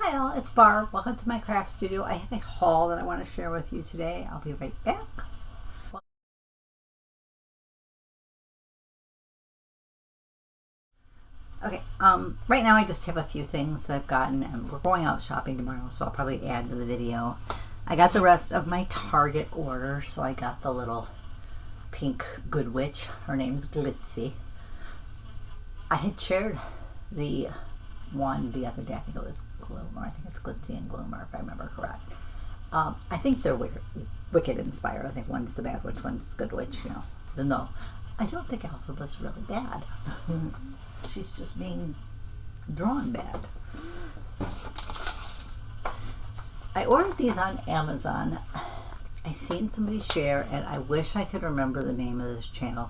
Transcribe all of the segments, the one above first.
Hi all, it's Barb. Welcome to my craft studio. I have a haul that I want to share with you today. I'll be right back. Okay, right now I just have a few things that I've gotten, and we're going out shopping tomorrow, so I'll probably add to the video. I got the rest of my Target order, so I got the little pink good witch. Her name's Glitzy. I had shared the one the other day. I think it was Gloomer. I think it's Glitzy and Gloomer, if I remember correct. I think they're Wicked inspired. I think one's the bad witch, one's good witch, you know. Even though I don't think Alphaba's really bad. She's just being drawn bad. I ordered these on Amazon. I seen somebody share, and I wish I could remember the name of this channel.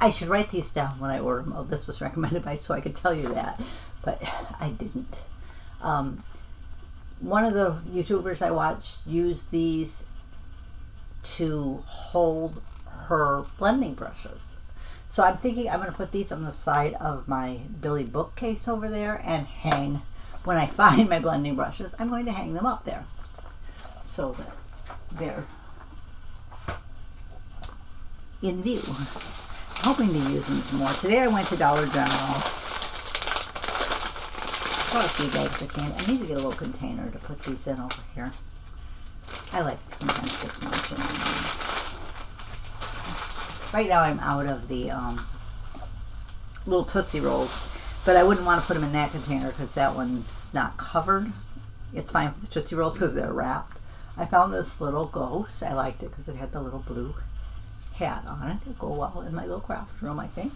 I should write these down when I order them. Oh, this was recommended by, so I could tell you that, but I didn't. One of the YouTubers I watched used these to hold her blending brushes. So I'm thinking I'm going to put these on the side of my Billy bookcase over there and hang, when I find my blending brushes, I'm going to hang them up there so that they're in view. I'm hoping to use them some more. Today I went to Dollar General. Bought a few bags of candy. I need to get a little container to put these in over here. I like sometimes just munching on these. Right now I'm out of the little Tootsie Rolls, but I wouldn't want to put them in that container because that one's not covered. It's fine for the Tootsie Rolls because they're wrapped. I found this little ghost. I liked it because it had the little blue hat on it. It'll go well in my little craft room, I think.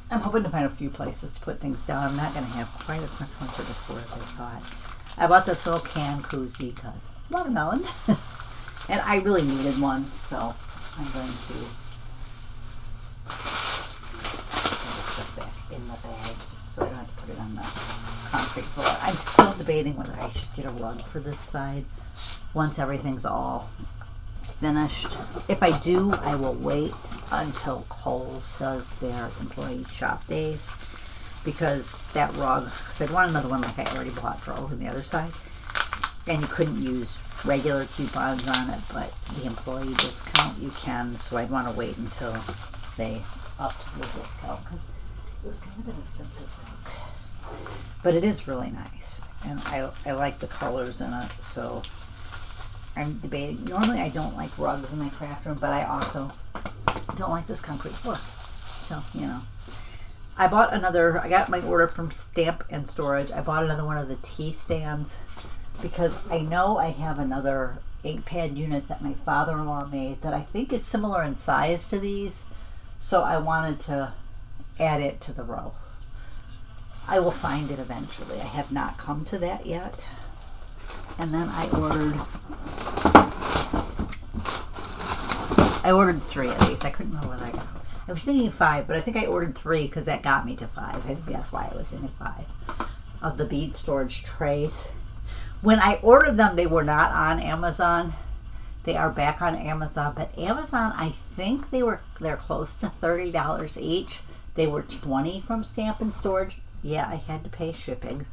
I'm hoping to find a few places to put things down. I'm not going to have quite as much winter before as I thought. I bought this little can koozie because watermelon. And I really needed one, so I'm going to put it back in the bag just so I don't have to put it on the concrete floor. I'm still debating whether I should get a rug for this side once everything's all finished. If I do, I will wait until Kohl's does their employee shop days, because that rug, because I'd want another one like I already bought for over the other side, and you couldn't use regular coupons on it, but the employee discount you can, so I'd want to wait until they upped the discount, because it was kind of an expensive rug. But it is really nice, and I like the colors in it, so I'm debating. Normally I don't like rugs in my craft room, but I also don't like this concrete floor. So, you know. I got my order from Stamp and Storage. I bought another one of the tea stands because I know I have another ink pad unit that my father-in-law made that I think is similar in size to these. So I wanted to add it to the row. I will find it eventually. I have not come to that yet. And then I ordered 3 of these. I couldn't remember whether I was thinking 5, but I think I ordered 3 because that got me to 5. I think that's why I was thinking 5 of the bead storage trays. When I ordered them, they were not on Amazon. They are back on Amazon, but Amazon, I think they're close to $30 each. They were $20 from Stamp and Storage. Yeah, I had to pay shipping,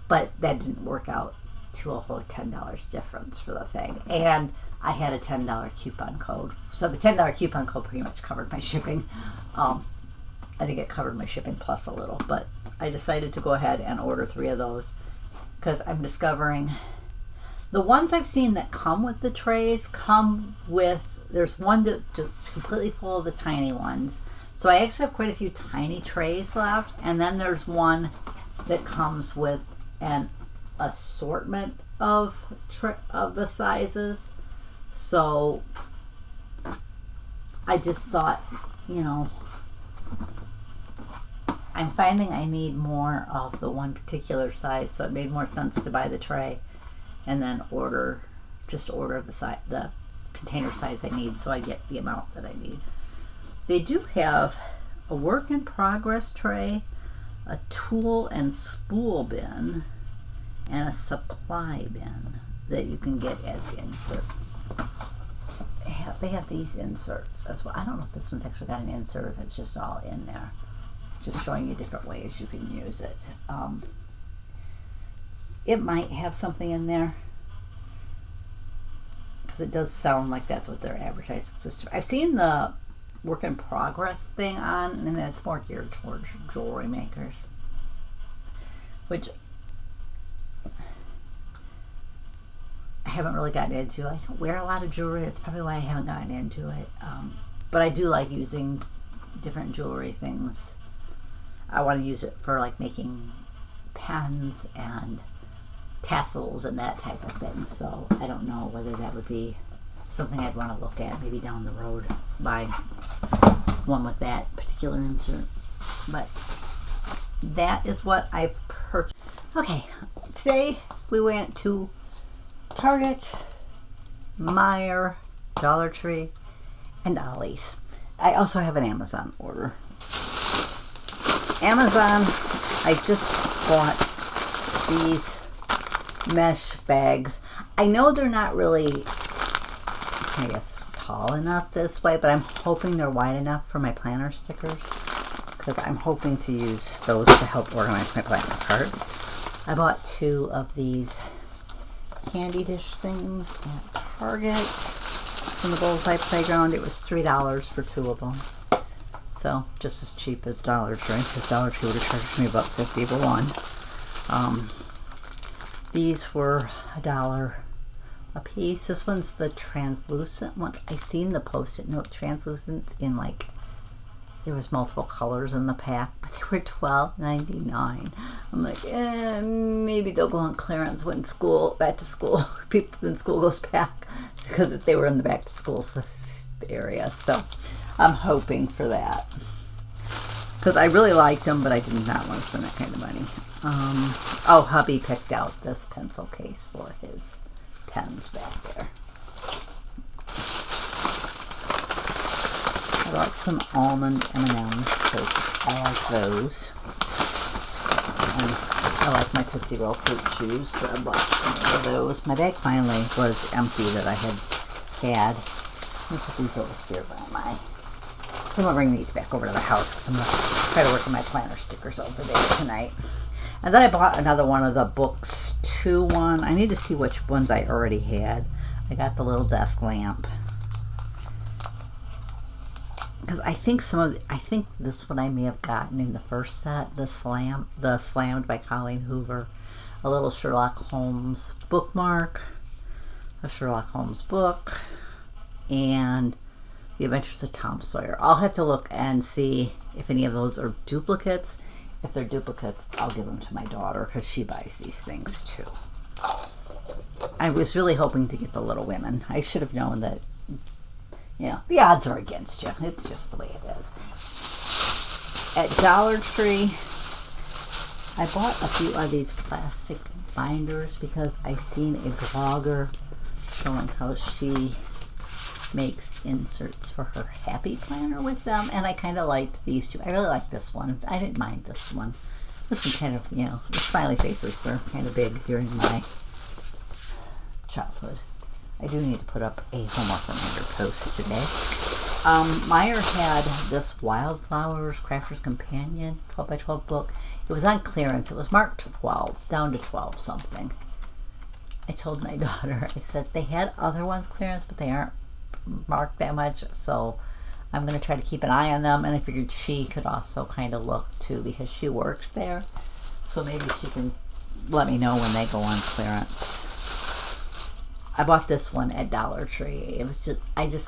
but that didn't work out to a whole $10 difference for the thing. And I had a $10 coupon code. So the $10 coupon code pretty much covered my shipping. I think it covered my shipping plus a little, but I decided to go ahead and order 3 of those because I'm discovering the ones I've seen that come with the trays come with, there's one that just completely full of the tiny ones. So I actually have quite a few tiny trays left. And then there's one that comes with an assortment of the sizes. So I just thought, you know, I'm finding I need more of the one particular size, so it made more sense to buy the tray and then order the container size I need, so I get the amount that I need. They do have a work in progress tray, a tool and spool bin, and a supply bin that you can get as inserts. They have these inserts as well. I don't know if this one's actually got an insert or if it's just all in there, just showing you different ways you can use it. it might have something in there. Because it does sound like that's what they're advertising. I've seen the work in progress thing on, and that's more geared towards jewelry makers. Which I haven't really gotten into. I don't wear a lot of jewelry. That's probably why I haven't gotten into it. But I do like using different jewelry things. I want to use it for like making pens and tassels and that type of thing. So I don't know whether that would be something I'd want to look at maybe down the road, buy one with that particular insert. But that is what I've purchased. Okay, today we went to Target, Meijer, Dollar Tree, and Ollie's. I also have an Amazon order. Amazon, I just bought these mesh bags. I know they're not really, I guess, tall enough this way, but I'm hoping they're wide enough for my planner stickers, because I'm hoping to use those to help organize my planner card. I bought 2 of these candy dish things at Target from the Bullseye Playground. It was $3 for 2 of them. So just as cheap as Dollar Tree, because Dollar Tree would have charged me about $50 for one. These were $1 a piece. This one's the translucent one. I seen the Post-it note translucent in like, there was multiple colors in the pack, but they were $12.99. I'm like, maybe they'll go on clearance when back to school, people in school goes back, because they were in the back to school area. So I'm hoping for that, because I really liked them, but I did not want to spend that kind of money. Oh, hubby picked out this pencil case for his pens back there. I bought some almond M&Ms because I like those. And I like my Tootsie Roll fruit chews, so I bought some of those. My bag finally was empty that I had. Let me put these over here by my... I'm going to bring these back over to the house, because I'm going to try to work on my planner stickers over there tonight. And then I bought another one of the Books 2-1. I need to see which ones I already had. I got the little desk lamp. Because I think this one I may have gotten in the first set, the Slammed by Colleen Hoover, a little Sherlock Holmes bookmark, a Sherlock Holmes book, and The Adventures of Tom Sawyer. I'll have to look and see if any of those are duplicates. If they're duplicates, I'll give them to my daughter, because she buys these things too. I was really hoping to get the Little Women. I should have known that, the odds are against you. It's just the way it is. At Dollar Tree, I bought a few of these plastic binders because I seen a blogger showing how she makes inserts for her Happy Planner with them, and I kind of liked these two. I really like this one. I didn't mind this one. This one kind of, the smiley faces were kind of big during my childhood. I do need to put up a homework reminder post today. Meijer had this Wildflowers Crafter's Companion 12x12 book. It was on clearance. It was marked 12, down to 12 something. I told my daughter, I said, they had other ones clearance, but they aren't marked that much, so I'm going to try to keep an eye on them. And I figured she could also kind of look too, because she works there, so maybe she can let me know when they go on clearance. I bought this one at Dollar Tree. It was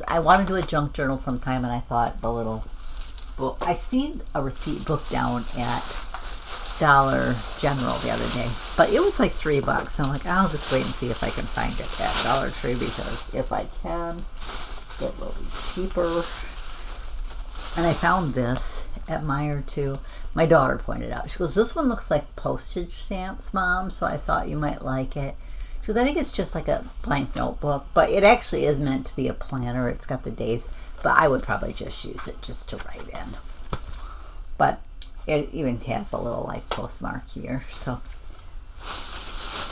I want to do a junk journal sometime, and I thought the little book, I seen a receipt book down at Dollar General the other day, but it was like $3. I'm like, I'll just wait and see if I can find it at Dollar Tree, because if I can, it will be cheaper. And I found this at Meijer too. My daughter pointed out, she goes, this one looks like postage stamps, Mom, so I thought you might like it. She goes, I think it's just like a blank notebook, but it actually is meant to be a planner. It's got the days, but I would probably just use it just to write in. But it even has a little like postmark here, so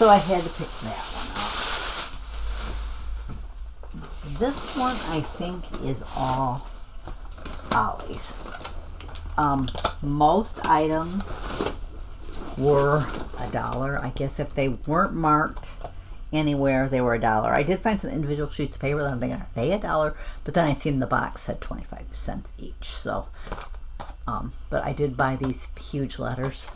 I had to pick that one up. This one I think is all Ollie's. Most items were $1. I guess if they weren't marked anywhere, they were $1. I did find some individual sheets of paper that I'm thinking, are they $1? But then I seen the box said 25 cents each. So, but I did buy these huge letters.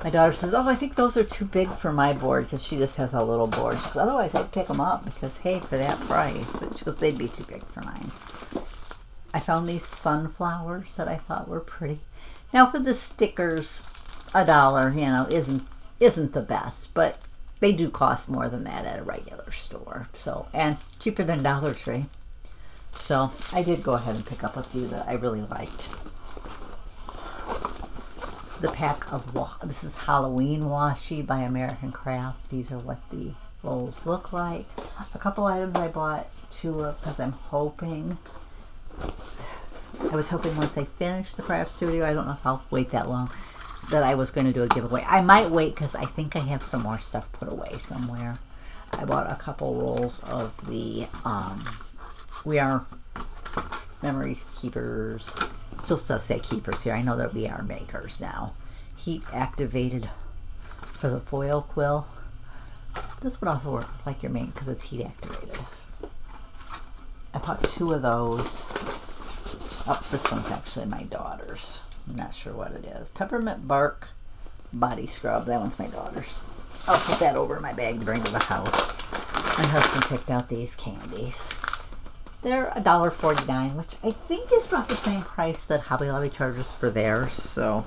My daughter says, oh, I think those are too big for my board, because she just has a little board. She goes, otherwise I'd pick them up because, hey, for that price. But she goes, they'd be too big for mine. I found these sunflowers that I thought were pretty. Now for the stickers, $1, you know, isn't the best, but they do cost more than that at a regular store. So, and cheaper than Dollar Tree. So I did go ahead and pick up a few that I really liked. The pack of this is Halloween washi by American Crafts. These are what the rolls look like. A couple items I bought 2 of because I was hoping once I finish the craft studio, I don't know if I'll wait that long, that I was going to do a giveaway. I might wait because I think I have some more stuff put away somewhere. I bought a couple rolls of the We Are Memory Keepers. It still does say keepers here. I know that we are makers now. Heat activated for the foil quill. This would also work like your main because it's heat activated. I bought 2 of those. Oh, this one's actually my daughter's. I'm not sure what it is. Peppermint bark body scrub. That one's my daughter's. I'll put that over in my bag to bring to the house. My husband picked out these candies. They're $1.49, which I think is about the same price that Hobby Lobby charges for theirs. So,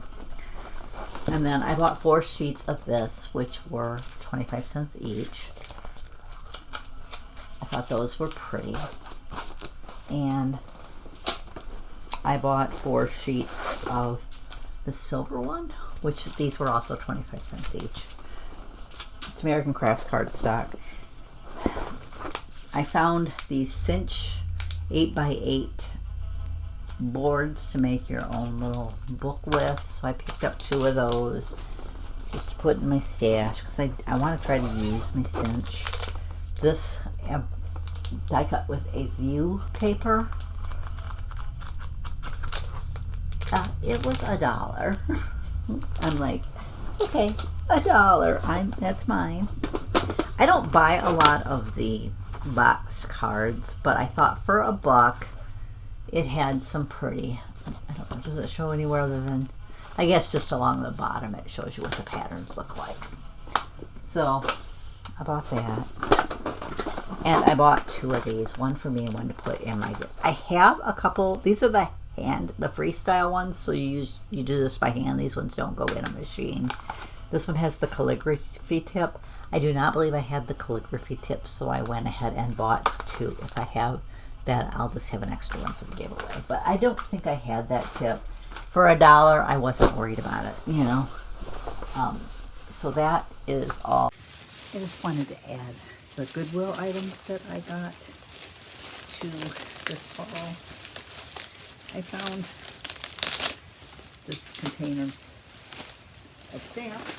and then I bought 4 sheets of this, which were 25 cents each. I thought those were pretty. And I bought 4 sheets of the silver one, which these were also 25 cents each. It's American Crafts cardstock. I found these cinch 8x8 boards to make your own little book with, so I picked up 2 of those just to put in my stash because I want to try to use my cinch. This die cut with a view paper. It was $1. I'm like, okay, $1. That's mine. I don't buy a lot of the box cards, but I thought for $1 it had some pretty, I don't know, does it show anywhere other than, I guess just along the bottom it shows you what the patterns look like. So I bought that, and I bought 2 of these, one for me and one to put in my gift. I have a couple. These are the freestyle ones, so you do this by hand. These ones don't go in a machine. This one has the calligraphy tip. I do not believe I had the calligraphy tip, so I went ahead and bought 2. If I have that, I'll just have an extra one for the giveaway. But I don't think I had that tip. For $1, I wasn't worried about it, you know. So that is all. I just wanted to add the Goodwill items that I got to this fall. I found this container of stamps.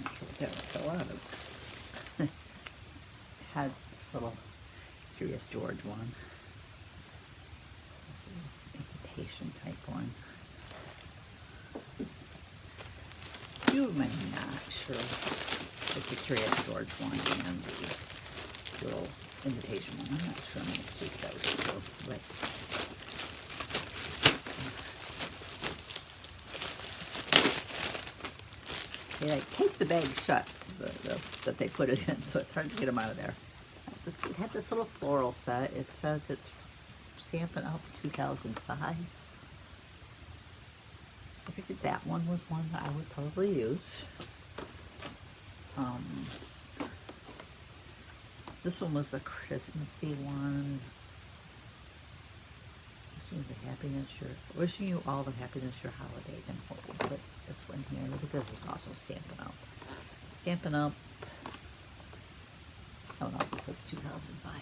Not sure what that fell out of. Had this little Curious George one. This is an invitation type one. You might not sure if the Curious George one and the little invitation one. I'm not sure I'm going to suit those two, but they like tape the bag shut that they put it in, so it's hard to get them out of there. It had this little floral set. It says it's Stampin' Up! 2005. I figured that one was one that I would probably use. This one was the Christmassy one. Wishing you all the happiness your holiday can hold. But this one here, look at this, is also Stampin' Up! Stampin' Up! Oh, it also says 2005 on it.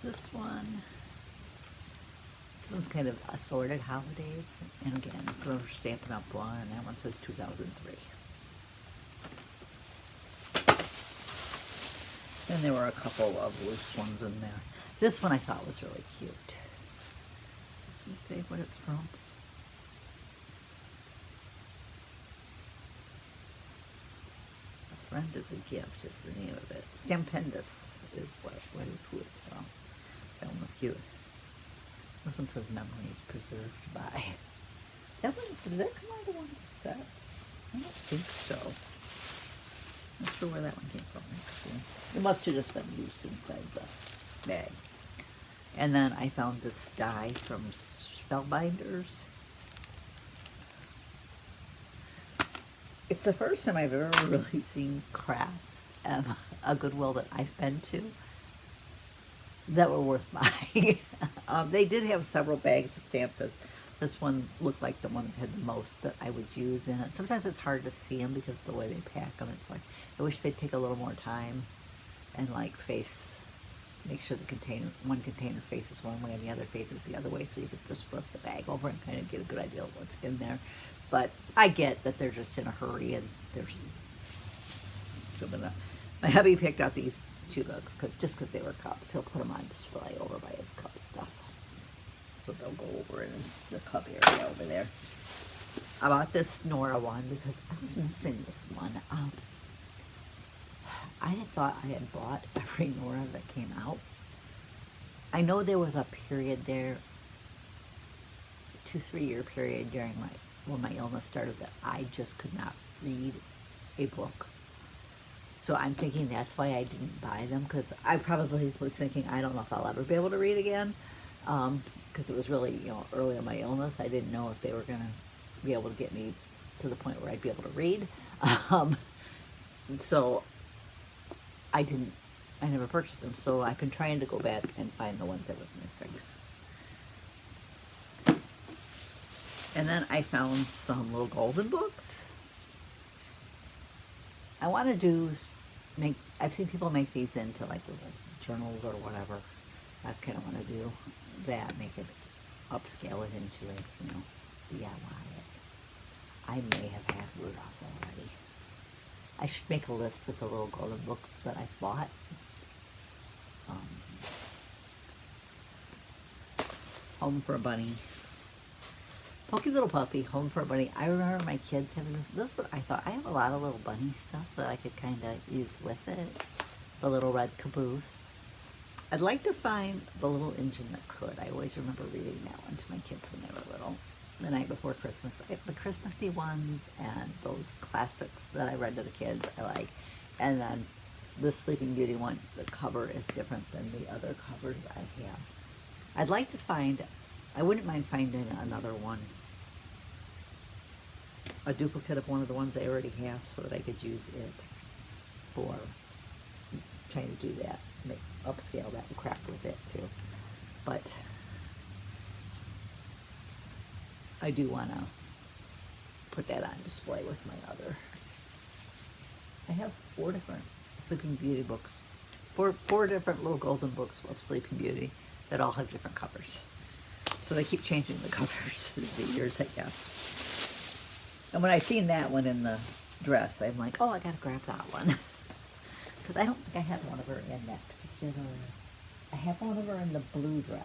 This one's kind of assorted holidays, and again, it's another Stampin' Up! One, and that one says 2003. And there were a couple of loose ones in there. This one I thought was really cute. Does this one say what it's from? A Friend is a Gift is the name of it. Stampendous is who it's from. That one was cute. This one says Memories Preserved by. That one, did that come out of one of the sets? I don't think so. Not sure where that one came from, actually. It must have just been loose inside the bag. And then I found this die from Spellbinders. It's the first time I've ever really seen crafts at a Goodwill that I've been to that were worth buying. They did have several bags of stamps. This one looked like the one that had the most that I would use in it. Sometimes it's hard to see them because of the way they pack them. It's like, I wish they'd take a little more time and like make sure the one container faces one way and the other faces the other way, so you could just flip the bag over and kind of get a good idea of what's in there. But I get that they're just in a hurry and there's my hubby picked out these 2 books just because they were cups. He'll put them on display over by his cup stuff. So they'll go over in the cup area over there. I bought this Nora one because I was missing this one. I had thought I had bought every Nora that came out. I know there was a period there, 2-3 year period during when my illness started, that I just could not read a book. So I'm thinking that's why I didn't buy them, because I probably was thinking I don't know if I'll ever be able to read again. Because it was really, early in my illness. I didn't know if they were going to be able to get me to the point where I'd be able to read. So I never purchased them. So I've been trying to go back and find the ones that was missing. And then I found some little golden books. I want to I've seen people make these into like little journals or whatever. I kind of want to do that, make it, upscale it into a, DIY it. I may have had Rudolph already. I should make a list of the little golden books that I've bought. Home for a Bunny. Pokey Little Puppy, Home for a Bunny. I remember my kids having this. This is what I thought. I have a lot of little bunny stuff that I could kind of use with it. The little red caboose. I'd like to find the little engine that could. I always remember reading that one to my kids when they were little. The Night Before Christmas. The Christmassy ones and those classics that I read to the kids I like. And then the Sleeping Beauty one, the cover is different than the other covers I have. I'd like to find, I wouldn't mind finding another one, a duplicate of one of the ones I already have, so that I could use it for trying to do that, upscale that and craft with it too. But I do want to put that on display with my other. I have 4 different Sleeping Beauty books, four different little golden books of Sleeping Beauty that all have different covers. So they keep changing the covers through the years, I guess. And when I seen that one in the dress, I'm like, oh, I gotta grab that one. Because I don't think I have one of her in that particular, I have one of her in the blue dress.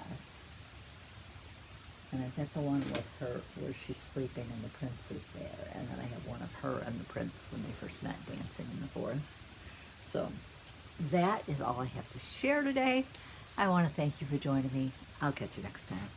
And I've got the one with her where she's sleeping and the prince is there. And then I have one of her and the prince when they first met dancing in the forest. So that is all I have to share today. I want to thank you for joining me. I'll catch you next time.